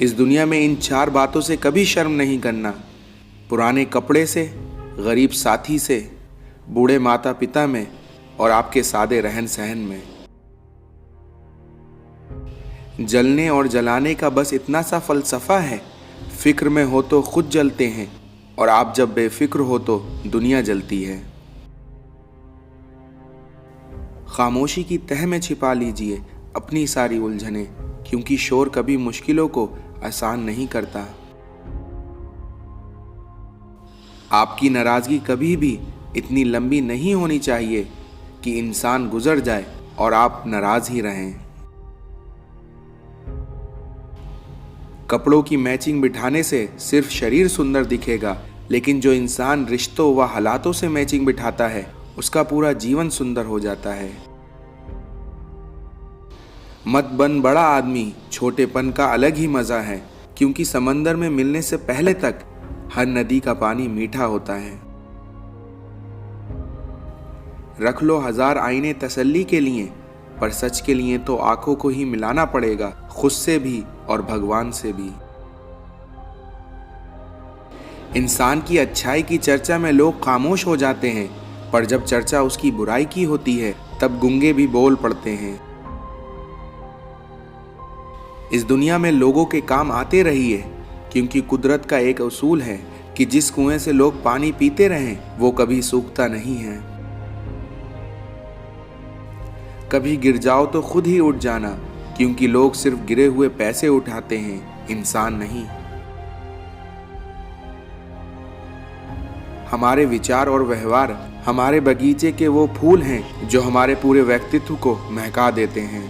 इस दुनिया में इन 4 बातों से कभी शर्म नहीं करना। पुराने कपड़े से, गरीब साथी से, बूढ़े माता पिता में और आपके सादे रहन सहन में। जलने और जलाने का बस इतना सा फलसफा है। फिक्र में हो तो खुद जलते हैं और आप जब बेफिक्र हो तो दुनिया जलती है। खामोशी की तह में छिपा लीजिए अपनी सारी उलझनें, क्योंकि शोर कभी मुश्किलों को आसान नहीं करता। आपकी नाराजगी कभी भी इतनी लंबी नहीं होनी चाहिए कि इंसान गुजर जाए और आप नाराज ही रहें। कपड़ों की मैचिंग बिठाने से सिर्फ शरीर सुंदर दिखेगा, लेकिन जो इंसान रिश्तों व हालातों से मैचिंग बिठाता है उसका पूरा जीवन सुंदर हो जाता है। मत बन बड़ा आदमी, छोटेपन का अलग ही मजा है, क्योंकि समंदर में मिलने से पहले तक हर नदी का पानी मीठा होता है। रख लो 1000 आईने तसल्ली के लिए, पर सच के लिए तो आंखों को ही मिलाना पड़ेगा, खुद से भी और भगवान से भी। इंसान की अच्छाई की चर्चा में लोग खामोश हो जाते हैं, पर जब चर्चा उसकी बुराई की होती है तब गूंगे भी बोल पड़ते हैं। इस दुनिया में लोगों के काम आते रहिए, क्योंकि कुदरत का एक उसूल है कि जिस कुएं से लोग पानी पीते रहें वो कभी सूखता नहीं है। कभी गिर जाओ तो खुद ही उठ जाना, क्योंकि लोग सिर्फ गिरे हुए पैसे उठाते हैं, इंसान नहीं। हमारे विचार और व्यवहार हमारे बगीचे के वो फूल हैं जो हमारे पूरे व्यक्तित्व को महका देते हैं।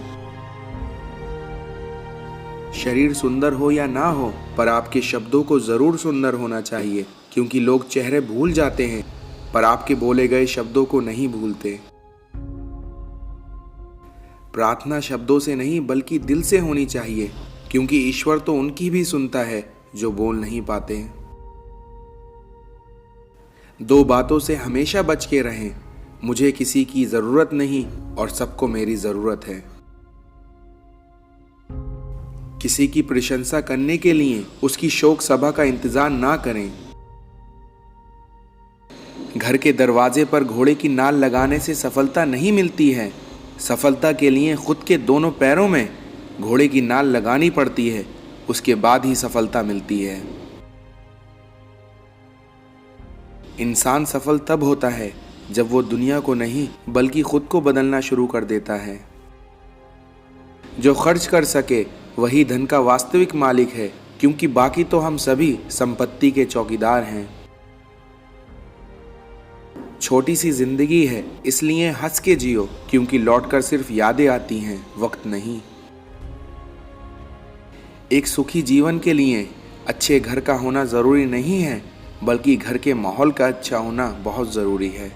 शरीर सुंदर हो या ना हो, पर आपके शब्दों को जरूर सुंदर होना चाहिए, क्योंकि लोग चेहरे भूल जाते हैं पर आपके बोले गए शब्दों को नहीं भूलते। प्रार्थना शब्दों से नहीं बल्कि दिल से होनी चाहिए, क्योंकि ईश्वर तो उनकी भी सुनता है जो बोल नहीं पाते। 2 बातों से हमेशा बच के रहें, मुझे किसी की जरूरत नहीं और सबको मेरी जरूरत है। किसी की प्रशंसा करने के लिए उसकी शोक सभा का इंतजार ना करें। घर के दरवाजे पर घोड़े की नाल लगाने से सफलता नहीं मिलती है। सफलता के लिए खुद के दोनों पैरों में घोड़े की नाल लगानी पड़ती है, उसके बाद ही सफलता मिलती है। इंसान सफल तब होता है जब वो दुनिया को नहीं बल्कि खुद को बदलना शुरू कर देता है। जो खर्च कर सके वही धन का वास्तविक मालिक है, क्योंकि बाकी तो हम सभी संपत्ति के चौकीदार हैं। छोटी सी जिंदगी है, इसलिए हंस के जियो, क्योंकि लौटकर सिर्फ यादें आती हैं, वक्त नहीं। एक सुखी जीवन के लिए अच्छे घर का होना जरूरी नहीं है, बल्कि घर के माहौल का अच्छा होना बहुत जरूरी है।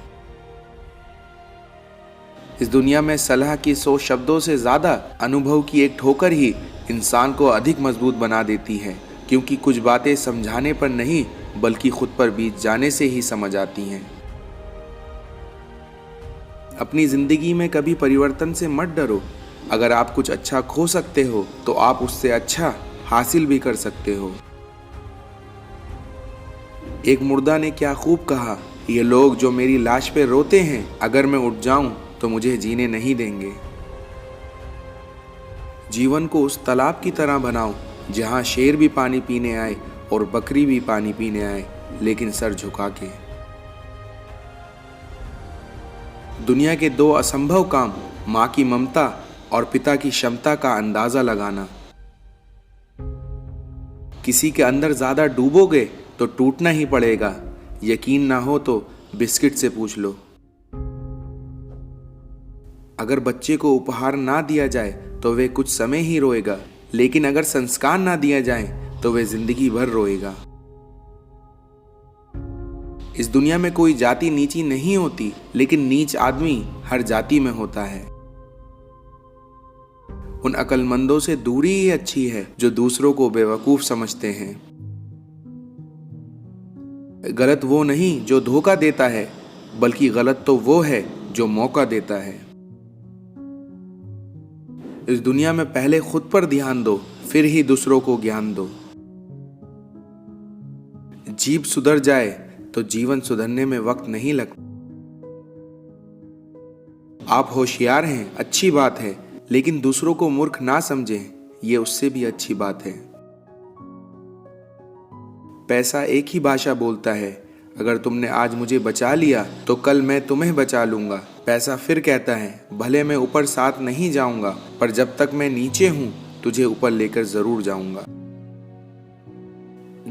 इस दुनिया में सलाह की 100 शब्दों से ज्यादा अनुभव की एक ठोकर ही इंसान को अधिक मजबूत बना देती है, क्योंकि कुछ बातें समझाने पर नहीं बल्कि खुद पर बीत जाने से ही समझ आती हैं। अपनी जिंदगी में कभी परिवर्तन से मत डरो। अगर आप कुछ अच्छा खो सकते हो तो आप उससे अच्छा हासिल भी कर सकते हो। एक मुर्दा ने क्या खूब कहा, ये लोग जो मेरी लाश पे रोते हैं, अगर मैं उठ जाऊं तो मुझे जीने नहीं देंगे। जीवन को उस तालाब की तरह बनाओ जहां शेर भी पानी पीने आए और बकरी भी पानी पीने आए, लेकिन सर झुका के। दुनिया के 2 असंभव काम, माँ की ममता और पिता की क्षमता का अंदाजा लगाना। किसी के अंदर ज्यादा डूबोगे तो टूटना ही पड़ेगा। यकीन ना हो तो बिस्किट से पूछ लो। अगर बच्चे को उपहार ना दिया जाए तो वे कुछ समय ही रोएगा, लेकिन अगर संस्कार ना दिया जाए तो वे जिंदगी भर रोएगा। इस दुनिया में कोई जाति नीची नहीं होती, लेकिन नीच आदमी हर जाति में होता है। उन अक्लमंदों से दूरी ही अच्छी है जो दूसरों को बेवकूफ समझते हैं। गलत वो नहीं जो धोखा देता है, बल्कि गलत तो वो है जो मौका देता है। इस दुनिया में पहले खुद पर ध्यान दो, फिर ही दूसरों को ज्ञान दो। जीभ सुधर जाए तो जीवन सुधरने में वक्त नहीं लगता। आप होशियार हैं, अच्छी बात है, लेकिन दूसरों को मूर्ख ना समझें, ये उससे भी अच्छी बात है। पैसा एक ही भाषा बोलता है। अगर तुमने आज मुझे बचा लिया तो कल मैं तुम्हें बचा लूंगा। पैसा फिर कहता है, भले मैं ऊपर साथ नहीं जाऊंगा, पर जब तक मैं नीचे हूं तुझे ऊपर लेकर जरूर जाऊंगा।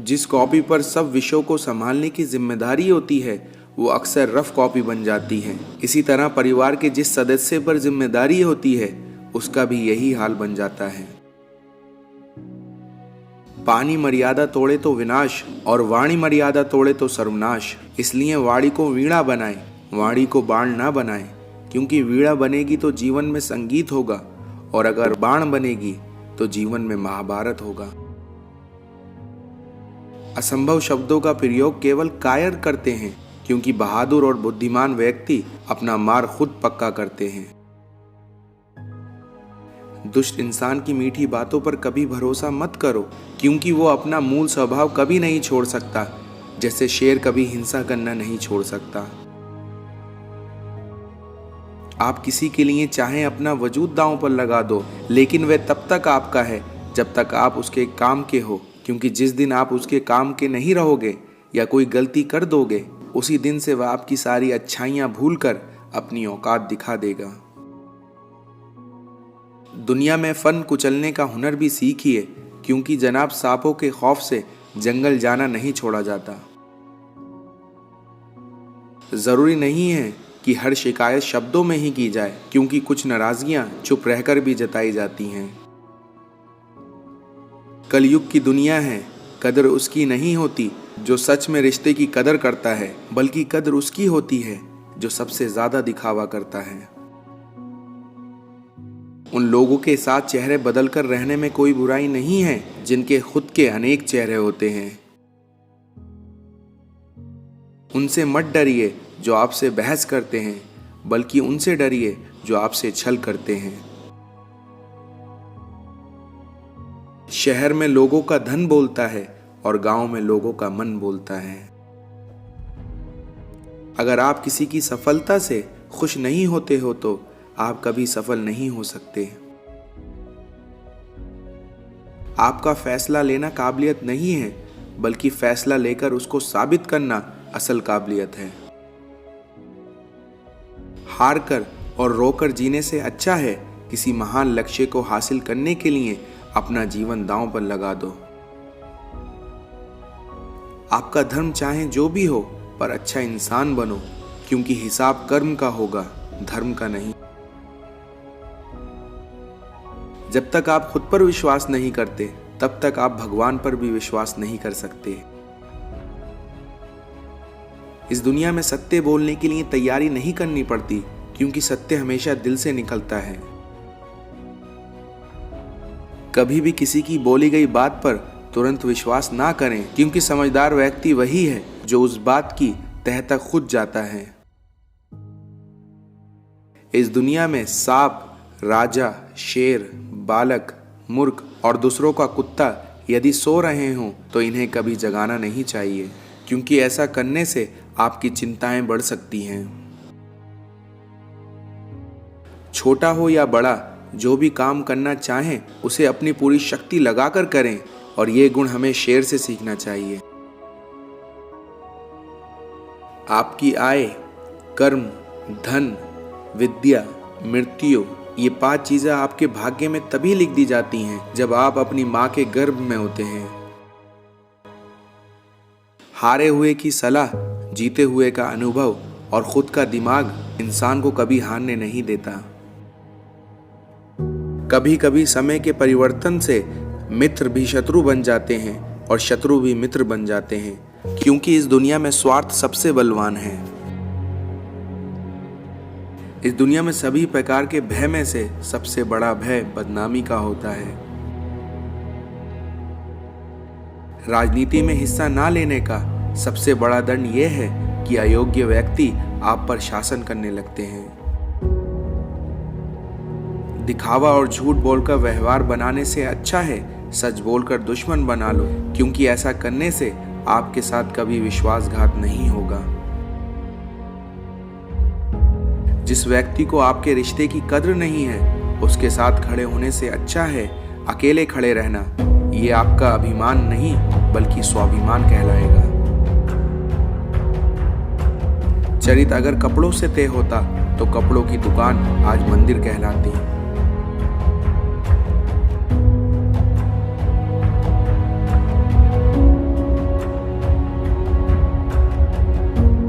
जिस कॉपी पर सब विषयों को संभालने की जिम्मेदारी होती है वो अक्सर रफ कॉपी बन जाती है। इसी तरह परिवार के जिस सदस्य पर जिम्मेदारी होती है उसका भी यही हाल बन जाता है। पानी मर्यादा तोड़े तो विनाश और वाणी मर्यादा तोड़े तो सर्वनाश। इसलिए वाणी को वीणा बनाए, वाणी को बाण ना बनाए, क्योंकि वीणा बनेगी तो जीवन में संगीत होगा और अगर बाण बनेगी तो जीवन में महाभारत होगा। असंभव शब्दों का प्रयोग केवल कायर करते हैं, क्योंकि बहादुर और बुद्धिमान व्यक्ति अपना मार्ग खुद पक्का करते हैं। दुष्ट इंसान की मीठी बातों पर कभी भरोसा मत करो, क्योंकि वो अपना मूल स्वभाव कभी नहीं छोड़ सकता, जैसे शेर कभी हिंसा करना नहीं छोड़ सकता। आप किसी के लिए चाहे अपना वजूद दांव पर लगा दो, लेकिन वह तब तक आपका है जब तक आप उसके काम के हो, क्योंकि जिस दिन आप उसके काम के नहीं रहोगे या कोई गलती कर दोगे, उसी दिन से वह आपकी सारी अच्छाइयां भूलकर अपनी औकात दिखा देगा। दुनिया में फन कुचलने का हुनर भी सीखिए, क्योंकि जनाब सांपों के खौफ से जंगल जाना नहीं छोड़ा जाता। जरूरी नहीं है कि हर शिकायत शब्दों में ही की जाए, क्योंकि कुछ नाराजगियां चुप रहकर भी जताई जाती हैं। कलयुग की दुनिया है, कदर उसकी नहीं होती जो सच में रिश्ते की कदर करता है, बल्कि कदर उसकी होती है जो सबसे ज्यादा दिखावा करता है। उन लोगों के साथ चेहरे बदलकर रहने में कोई बुराई नहीं है जिनके खुद के अनेक चेहरे होते हैं। उनसे मत डरिए जो आपसे बहस करते हैं, बल्कि उनसे डरिए जो आपसे छल करते हैं। शहर में लोगों का धन बोलता है और गांव में लोगों का मन बोलता है। अगर आप किसी की सफलता से खुश नहीं होते हो तो आप कभी सफल नहीं हो सकते। आपका फैसला लेना काबिलियत नहीं है, बल्कि फैसला लेकर उसको साबित करना असल काबिलियत है। हार कर और रोकर जीने से अच्छा है किसी महान लक्ष्य को हासिल करने के लिए अपना जीवन दांव पर लगा दो। आपका धर्म चाहे जो भी हो, पर अच्छा इंसान बनो, क्योंकि हिसाब कर्म का होगा, धर्म का नहीं। जब तक आप खुद पर विश्वास नहीं करते, तब तक आप भगवान पर भी विश्वास नहीं कर सकते। इस दुनिया में सत्य बोलने के लिए तैयारी नहीं करनी पड़ती, क्योंकि सत्य हमेशा दिल से निकलता है। कभी भी किसी की बोली गई बात पर तुरंत विश्वास ना करें, क्योंकि समझदार व्यक्ति वही है जो उस बात की तह तक खुद जाता है। इस दुनिया में सांप, राजा, शेर, बालक, मूर्ख और दूसरों का कुत्ता यदि सो रहे हों तो इन्हें कभी जगाना नहीं चाहिए, क्योंकि ऐसा करने से आपकी चिंताएं बढ़ सकती हैं। छोटा हो या बड़ा, जो भी काम करना चाहें उसे अपनी पूरी शक्ति लगाकर करें, और ये गुण हमें शेर से सीखना चाहिए। आपकी आय, कर्म, धन, विद्या, मृत्यु, ये 5 चीजें आपके भाग्य में तभी लिख दी जाती हैं जब आप अपनी मां के गर्भ में होते हैं। हारे हुए की सलाह, जीते हुए का अनुभव और खुद का दिमाग इंसान को कभी हारने नहीं देता। कभी कभी समय के परिवर्तन से मित्र भी शत्रु बन जाते हैं और शत्रु भी मित्र बन जाते हैं, क्योंकि इस दुनिया में स्वार्थ सबसे बलवान है। इस दुनिया में सभी प्रकार के भय में से सबसे बड़ा भय बदनामी का होता है। राजनीति में हिस्सा ना लेने का सबसे बड़ा दंड यह है कि अयोग्य व्यक्ति आप पर शासन करने लगते हैं। दिखावा और झूठ बोलकर व्यवहार बनाने से अच्छा है सच बोलकर दुश्मन बना लो, क्योंकि ऐसा करने से आपके साथ कभी विश्वासघात नहीं होगा। जिस व्यक्ति को आपके रिश्ते की कद्र नहीं है, उसके साथ खड़े होने से अच्छा है अकेले खड़े रहना। ये आपका अभिमान नहीं बल्कि स्वाभिमान कहलाएगा। चरित्र अगर कपड़ों से तय होता तो कपड़ों की दुकान आज मंदिर कहलाती।